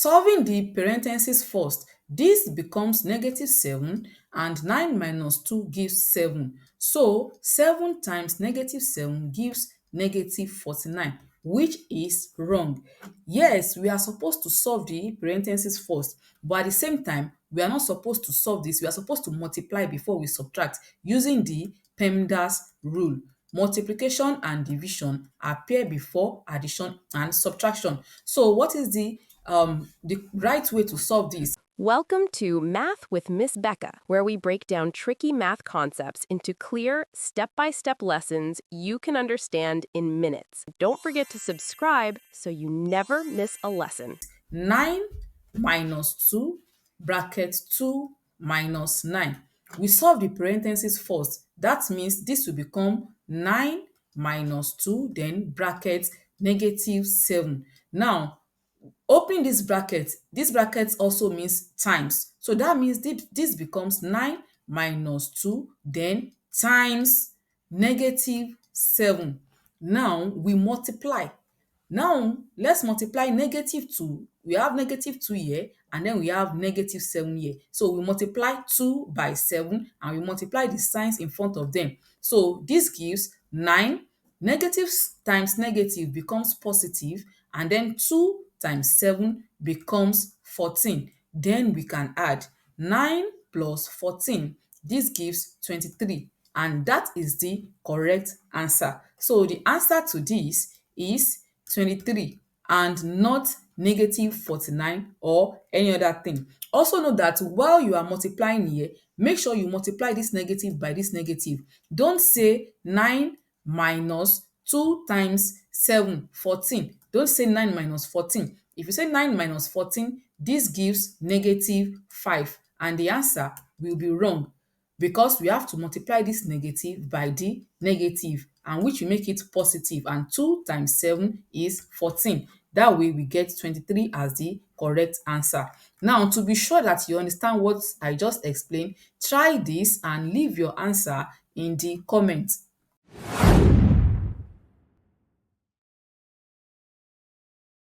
Solving the parentheses first, this becomes -7 and 9 minus 2 gives 7. So 7 times -7 gives -49, which is wrong. Yes, we are supposed to solve the parentheses first, but at the same time, we are not supposed to solve this. We are supposed to multiply before we subtract using the PEMDAS rule. Multiplication and division appear before addition and subtraction. So what is the right way to solve this? Welcome to Math with Miss Becca, where we break down tricky math concepts into clear, step-by-step lessons you can understand in minutes. Don't forget to subscribe so you never miss a lesson. 9 minus 2 bracket 2 minus 9. We solve the parentheses first. That means this will become 9 minus 2, then bracket -7. Now, opening this bracket also means times. So that means this becomes 9 minus 2, then times -7. Now we multiply. Now let's multiply -2. We have -2 here and then we have -7 here. So we multiply 2 by 7 and we multiply the signs in front of them. So this gives 9. Negative times negative becomes positive and then 2 times 7 becomes 14. Then we can add 9 plus 14. This gives 23 and that is the correct answer. So the answer to this is 23 and not -49 or any other thing. Also note that while you are multiplying here, make sure you multiply this negative by this negative. Don't say 9 minus 2 times 7, 14. Don't say 9 minus 14. If you say 9 minus 14, this gives -5 and the answer will be wrong because we have to multiply this negative by the negative and which will make it positive, and 2 times 7 is 14. That way we get 23 as the correct answer. Now, to be sure that you understand what I just explained, try this and leave your answer in the comment.